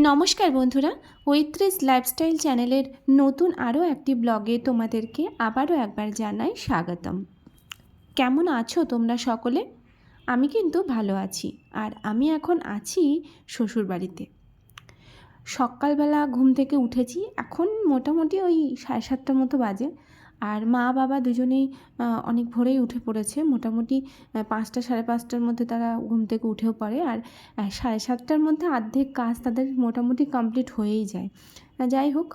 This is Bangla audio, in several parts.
নমস্কার বন্ধুরা, ঐত্রিশ লাইফস্টাইল চ্যানেলের নতুন আরও একটি ব্লগে তোমাদেরকে আবারও একবার জানাই স্বাগতম। কেমন আছো তোমরা সকলে? আমি কিন্তু ভালো আছি। আর আমি এখন আছি শ্বশুরবাড়িতে। সকালবেলা ঘুম থেকে উঠেছি, এখন মোটামুটি ওই 7:30টার মতো বাজে। আর মা বাবা দুজনেই অনেক ভোরেই উঠে পড়েছে, মোটামুটি 5টা 5:30টার মধ্যে তারা ঘুম থেকে উঠেও পড়ে। আর 7:30টার মধ্যে অর্ধেক কাজ তাদের মোটামুটি কমপ্লিট হয়েই যায়। যাই হোক,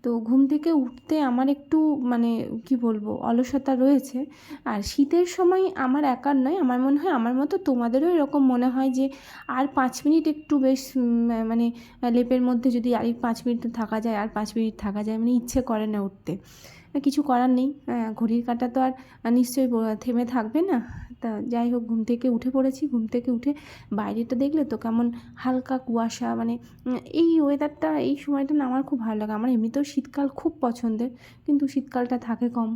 তো ঘুম থেকে উঠতে আমার একটু মানে কি বলবো, অলসতা রয়েছে। আর শীতের সময় আমার একার নয়, আমার মনে হয় আমার মতো তোমাদেরও এরকম মনে হয় যে আর 5 মিনিট একটু বেশ মানে লেপের মধ্যে যদি আর 5 মিনিট থাকা যায়, আর 5 মিনিট থাকা যায়, মানে ইচ্ছে করে না উঠতে। কিছু করার নেই, ঘড়ির কাঁটা তো আর নিশ্চয়ই থেমে থাকবে না। তা যাই হোক, ঘুম থেকে উঠে পড়েছি। ঘুম থেকে উঠে বাইরেটা দেখলে তো কেমন হালকা কুয়াশা, মানে এই ওয়েদারটা, এই সময়টা না আমার খুব ভালো লাগে। আমার এমনিতেও শীতকাল খুব পছন্দের, কিন্তু শীতকালটা থাকে কম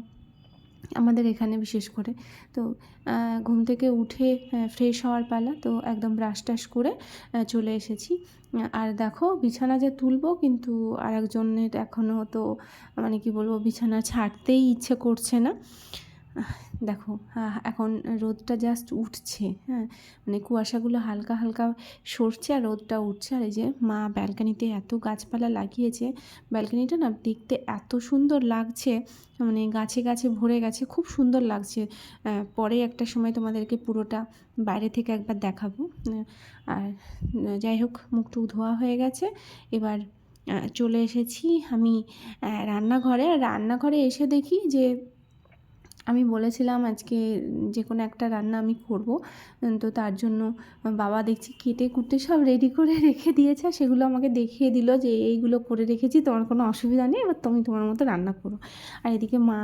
আমাদের এখানে বিশেষ করে। তো ঘুম থেকে উঠে ফ্রেশ হওয়ার পালা, তো একদম ব্রাশ টাশ করে চলে এসেছি। আর দেখো, বিছানা যে তুলবো, কিন্তু আরেকজনের এখনও তো মানে কি বলবো, বিছানা ছাড়তেই ইচ্ছে করছে না। দেখো, এখন রোদটা জাস্ট উঠছে, হ্যাঁ, মানে কুয়াশাগুলো হালকা হালকা সরছে আর রোদটা উঠছে। আর এই যে মা ব্যালকানিতে এত গাছপালা লাগিয়েছে, ব্যালকানিটা না দেখতে এত সুন্দর লাগছে, মানে গাছে গাছে ভরে গেছে, খুব সুন্দর লাগছে। পরে একটা সময় তোমাদেরকে পুরোটা বাইরে থেকে একবার দেখাবো। আর যাই হোক, মুখটুক ধোয়া হয়ে গেছে, এবার চলে এসেছি আমি রান্নাঘরে। আর রান্নাঘরে এসে দেখি যে আমি বলেছিলাম আজকে যে কোনো একটা রান্না আমি করব, তো তার জন্য বাবা দেখছি কেটে কুটে সব রেডি করে রেখে দিয়েছে। আর সেগুলো আমাকে দেখিয়ে দিল যে এইগুলো করে রেখেছি, তোমার কোনো অসুবিধা নেই, এবার তুমি তোমার মতো রান্না করো। আর এদিকে মা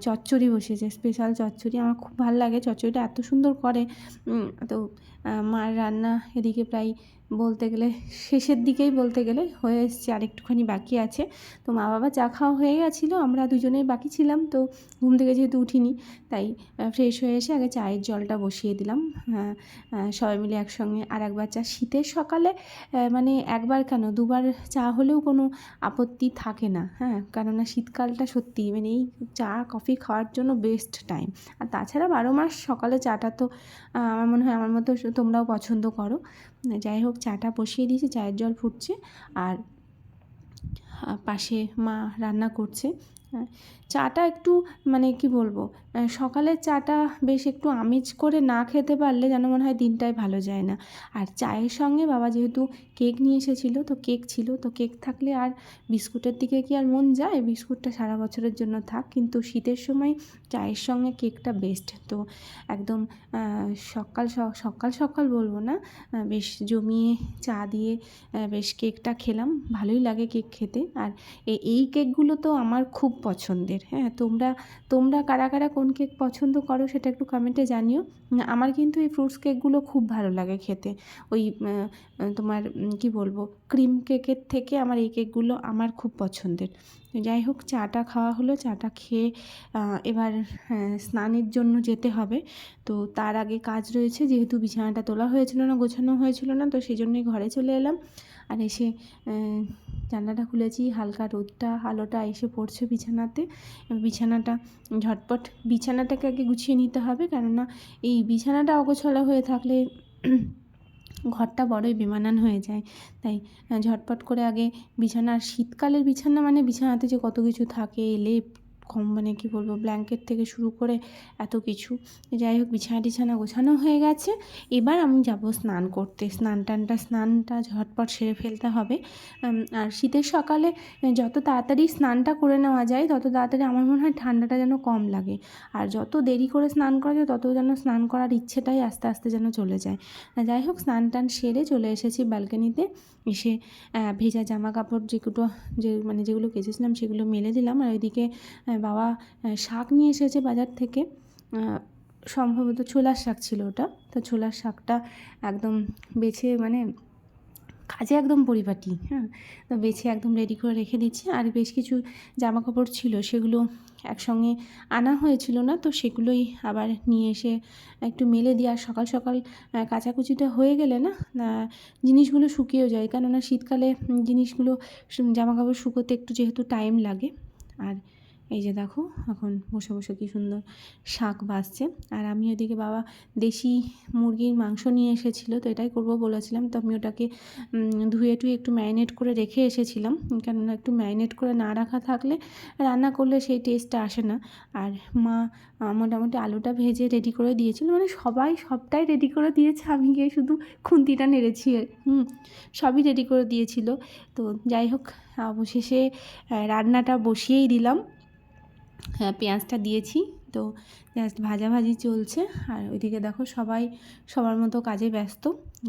চচ্চড়ি বসেছে, স্পেশাল চচ্চড়ি, আমার খুব ভালো লাগে, চচ্চড়িটা এত সুন্দর করে। তো মার রান্না এদিকে প্রায় বলতে গেলে শেষের দিকেই বলতে গেলে হয়ে এসছে, আর একটুখানি বাকি আছে। তো মা বাবা চা খাওয়া হয়ে গেছিলো, আমরা দুজনেই বাকি ছিলাম। তো ঘুম থেকে যেহেতু উঠিনি, তাই ফ্রেশ হয়ে এসে আগে চায়ের জলটা বসিয়ে দিলাম সবাই মিলে একসঙ্গে। আর একবার চা, শীতের সকালে মানে একবার কেন দুবার চা হলেও কোনো আপত্তি থাকে না, হ্যাঁ, কেননা শীতকালটা সত্যিই মানে এই চা কফি খাওয়ার জন্য বেস্ট টাইম। আর তাছাড়া 12 মাস সকালে চাটা তো আমার মনে হয় আমার মতো তোমরাও পছন্দ করো। যাই হোক, চাটা বসিয়ে দিয়েছি, চায়ের জল ফুটছে, আর পাশে মা রান্না করছে। চাটা একটু মানে কি বলবো, সকালের চাটা বেশ একটু আমেজ করে না খেতে পারলে যেন মনে হয় দিনটাই ভালো যায় না। আর চায়ের সঙ্গে বাবা যেহেতু কেক নিয়ে এসেছিলো, তো কেক ছিল, তো কেক থাকলে আর বিস্কুটের দিকে কি আর মন যায়? বিস্কুটটা সারা বছরের জন্য থাক, কিন্তু শীতের সময় চায়ের সঙ্গে কেকটা বেস্ট। তো একদম সকাল সকাল সকাল বলবো না, বেশ জমিয়ে চা দিয়ে বেশ কেকটা খেলাম, ভালোই লাগে কেক খেতে। আর এই কেকগুলো তো আমার খুব পছন্দের, হ্যাঁ, তোমরা তোমরা কারা কারা কোন কেক পছন্দ করো সেটা একটু কমেন্টে জানিও। আমার কিন্তু এই ফ্রুটস কেকগুলো খুব ভালো লাগে খেতে। ওই তোমার কি বলবো, ক্রিম কেকের থেকে আমার এই কেকগুলো আমার খুব পছন্দের। যাই হোক, চাটা খাওয়া হলো, চাটা খেয়ে এবার স্নানের জন্য যেতে হবে। তো তার আগে কাজ রয়েছে, যেহেতু বিছানাটা তোলা হয়েছিল না, গোছানো হয়েছিল না, তো সেই জন্যই ঘরে চলে এলাম। আর এসে জানলাটা খুলেছি, হালকা রোদটা আলোটা এসে পড়ছে বিছানাতে। বিছানাটা ঝটপট বিছানাটাকে আগে গুছিয়ে নিতে হবে, কেননা এই বিছানাটা অগোছালো হয়ে থাকলে ঘরটা বড়ই বেমানান হয়ে যায়। তাই ঝটপট করে আগে বিছানা, শীতকালের বিছানা মানে বিছানাতে যে কত কিছু থাকে, লেপ মানে কি বলবো, ব্ল্যাঙ্কেট থেকে শুরু করে এত কিছু। যাই হোক, বিছানা টিছানা গোছানো হয়ে গেছে, এবার আমি যাব স্নান করতে। স্নানটা ঝটপট সেরে ফেলতে হবে। আর শীতের সকালে যত তাড়াতাড়ি স্নানটা করে নেওয়া যায়, তত তাড়াতাড়ি আমার মনে হয় ঠান্ডাটা যেন কম লাগে। আর যত দেরি করে স্নান করা যায়, তত যেন স্নান করার ইচ্ছেটাই আস্তে আস্তে যেন চলে যায়। যাই হোক, স্নান টান সেরে চলে এসেছি ব্যালকানিতে। এসে ভেজা জামা কাপড় যেগুলো কেচেছিলাম সেগুলো মেলে দিলাম। আর ওইদিকে বাবা শাক নিয়ে এসেছে বাজার থেকে, সম্ভবত ছোলার শাক ছিল ওটা। তো ছোলার শাকটা একদম বেছে মানে কাজে একদম পরিপাটি। হ্যাঁ, তো বেছে একদম রেডি করে রেখে দিচ্ছি। আর বেশ কিছু জামা কাপড় ছিল, সেগুলো একসঙ্গে আনা হয়েছিল না, তো সেগুলোই আবার নিয়ে এসে একটু মেলে দিয়ে, আর সকাল সকাল কাচাকুচিটা হয়ে গেলে না জিনিসগুলো শুকিয়েও যায়, কেননা শীতকালে জিনিসগুলো জামা কাপড় শুকোতে একটু যেহেতু টাইম লাগে। আর এই যে দেখো এখন বসে বসে কী সুন্দর শাক ভাজছে। আর আমি ওদিকে বাবা দেশি মুরগির মাংস নিয়ে এসেছিলো, তো এটাই করবো বলেছিলাম, তো আমি ওটাকে ধুয়ে টুয়ে একটু ম্যারিনেট করে রেখে এসেছিলাম, কেননা একটু ম্যারিনেট করে না রাখা থাকলে রান্না করলে সেই টেস্টটা আসে না। আর মা মোটামুটি আলুটা ভেজে রেডি করে দিয়েছিল, মানে সবাই সবটাই রেডি করে দিয়েছে, আমি গিয়ে শুধু খুন্তিটা নেড়েছি। সবই রেডি করে দিয়েছিল। তো যাই হোক, অবশেষে রান্নাটা বসিয়েই দিলাম। হ্যাঁ, পেঁয়াজটা দিয়েছি, তো জাস্ট ভাজাভাজি চলছে। আর ওইদিকে দেখো সবাই সবার মতো কাজে ব্যস্ত।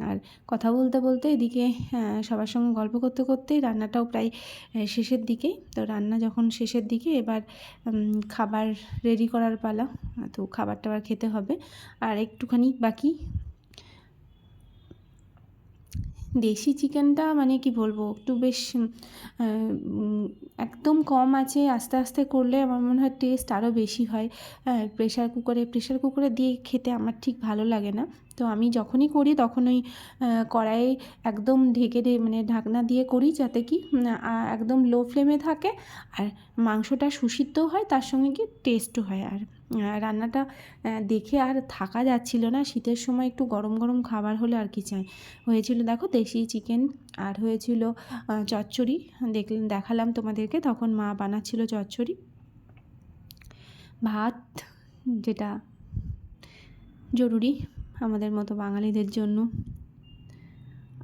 আর কথা বলতে বলতে এদিকে সবার সঙ্গে গল্প করতে করতেই রান্নাটাও প্রায় শেষের দিকেই। তো রান্না যখন শেষের দিকে, এবার খাবার রেডি করার পালা। তো খাবার টাবার খেতে হবে, আর একটুখানি বাকি। দেশি চিকেনটা মানে কি বলবো, একটু বেশ একদম কম আছে আস্তে আস্তে করলে আমার মনে হয় টেস্ট আরও বেশি হয়। প্রেশার কুকারে দিয়ে খেতে আমার ঠিক ভালো লাগে না। তো আমি যখনই করি তখন ওই কড়াইয়ে একদম মানে ঢাকনা দিয়ে করি, যাতে কি একদম লো ফ্লেমে থাকে, আর মাংসটা সুসিদ্ধও হয়, তার সঙ্গে কি টেস্টও হয়। আর রান্নাটা দেখে আর থাকা যাচ্ছিল না, শীতের সময় একটু গরম গরম খাবার হলে আর কি চাই। হয়েছিল দেখো দেশি চিকেন, আর হয়েছিল চচ্চড়ি। দেখালাম তোমাদেরকে, তখন মা বানাচ্ছিল চচ্চড়ি, ভাত, যেটা জরুরি আমাদের মতো বাঙালিদের জন্য।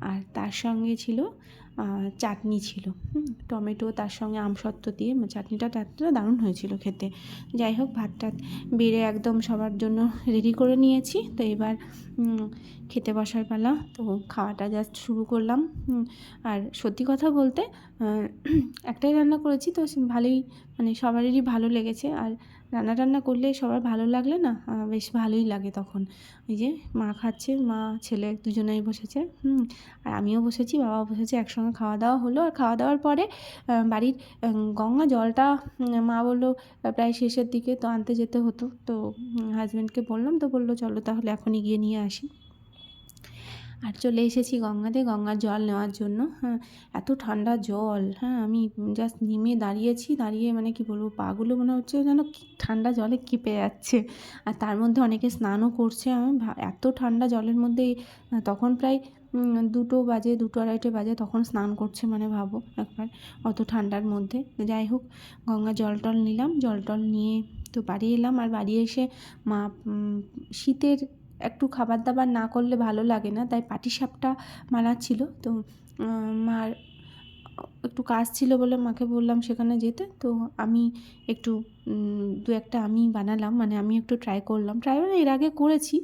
আর তার সঙ্গে ছিল চাটনি ছিল, টমেটো, তার সঙ্গে আমসত্ত্ব দিয়ে চাটনিটা দারুণ হয়েছিল খেতে। যাই হোক, ভাতটা বেড়ে একদম সবার জন্য রেডি করে নিয়েছি। তো এবার খেতে বসার পালা। তো খাওয়াটা জাস্ট শুরু করলাম। আর সত্যি কথা বলতে একটাই রান্না করেছি, তো ভালোই, মানে সবারই ভালো লেগেছে। আর রান্না করলে সবার ভালো লাগলে না বেশ ভালোই লাগে তখন। ওই যে মা খাচ্ছে, মা ছেলে দুজনেই বসেছে, আর আমিও বসেছি, বাবাও বসেছে, একসঙ্গে খাওয়া দাওয়া হলো। আর খাওয়া দাওয়ার পরে বাড়ির গঙ্গা জলটা মা বললো প্রায় শেষের দিকে, তো আনতে যেতে হতো। তো হাজব্যান্ডকে বললাম, তো বললো চলো তাহলে এখনই গিয়ে নিয়ে আসি। আর চলে এসেছি গঙ্গার জল নেওয়ার জন্য। এত ঠান্ডা জল, আমি জাস্ট নেমে দাঁড়িয়ে মানে কি বলবো, পাগুলো মনে হচ্ছে যেন ঠান্ডা জলে কেঁপে যাচ্ছে। আর তার মধ্যে অনেকে স্নানও করছে। আমি এত ঠান্ডা জলের মধ্যে তখন প্রায় 2 বাজে, 2-2:30 বাজে, তখন স্নান করছে, মানে ভাবো একবার অত ঠান্ডার মধ্যে। যাই হোক, গঙ্গার জল টল নিলাম, জল টল নিয়ে তো বাড়ি এলাম। আর বাড়ি এসে মা শীতের একটু খাবার দাবার না করলে ভালো লাগে না, তাই পাটিসাপটা বানাচ্ছিল। তো মার একটু কাজ ছিল বলে মাকে বললাম সেখানে যেতে। তো আমি একটু 2-1টা আমি বানালাম, মানে আমি একটু ট্রাই করলাম, মানে এর আগে করেছি।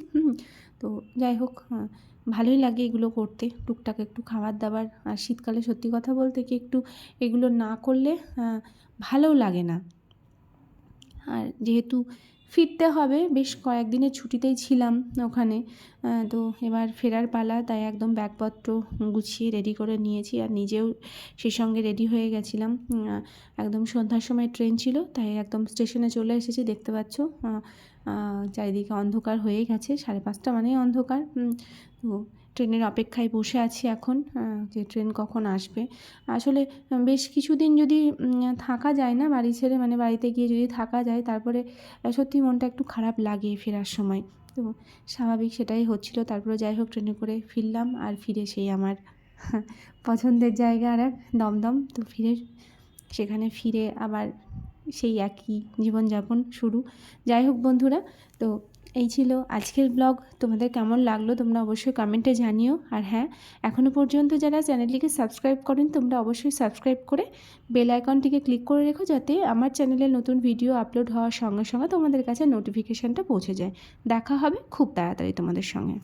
তো যাই হোক, ভালোই লাগে এগুলো করতে, টুকটাক একটু খাবার দাবার। আর শীতকালে সত্যি কথা বলতে কি একটু এগুলো না করলে ভালোও লাগে না। আর যেহেতু ফিরতে হবে, বেশ কয়েকদিনের ছুটিতেই ছিলাম ওখানে, তো এবার ফেরার পালা, তাই একদম ব্যাগপত্র গুছিয়ে রেডি করে নিয়েছি। আর নিজেও সেই সঙ্গে রেডি হয়ে গেছিলাম। একদম সন্ধ্যার সময় ট্রেন ছিল, তাই একদম স্টেশনে চলে এসেছি। দেখতে পাচ্ছ চারিদিকে অন্ধকার হয়ে গেছে, 5:30 মানেই অন্ধকার। তো ট্রেনের অপেক্ষায় বসে আছি এখন, যে ট্রেন কখন আসবে। আসলে বেশ কিছুদিন যদি থাকা যায় না বাড়ি ছেড়ে, মানে বাড়িতে গিয়ে যদি থাকা যায়, তারপরে সত্যি মনটা একটু খারাপ লাগে ফেরার সময়। তো স্বাভাবিক সেটাই হচ্ছিল। তারপরে যাই হোক, ট্রেনে করে ফিরলাম। আর ফিরে সেই আমার পছন্দের জায়গা আর এক দমদম। তো সেখানে ফিরে আবার সেই একই জীবনযাপন শুরু। যাই হোক বন্ধুরা, তো এই ছিল আজকের ব্লগ। তোমাদের কেমন লাগলো তোমরা অবশ্যই কমেন্টে জানিও। আর হ্যাঁ, এখনও পর্যন্ত যারা চ্যানেলটিকে সাবস্ক্রাইব করেন, তোমরা অবশ্যই সাবস্ক্রাইব করে বেল আইকনটিকে ক্লিক করে রেখো, যাতে আমার চ্যানেলে নতুন ভিডিও আপলোড হওয়ার সঙ্গে সঙ্গে তোমাদের কাছে নোটিফিকেশানটা পৌঁছে যায়। দেখা হবে খুব তাড়াতাড়ি তোমাদের সঙ্গে।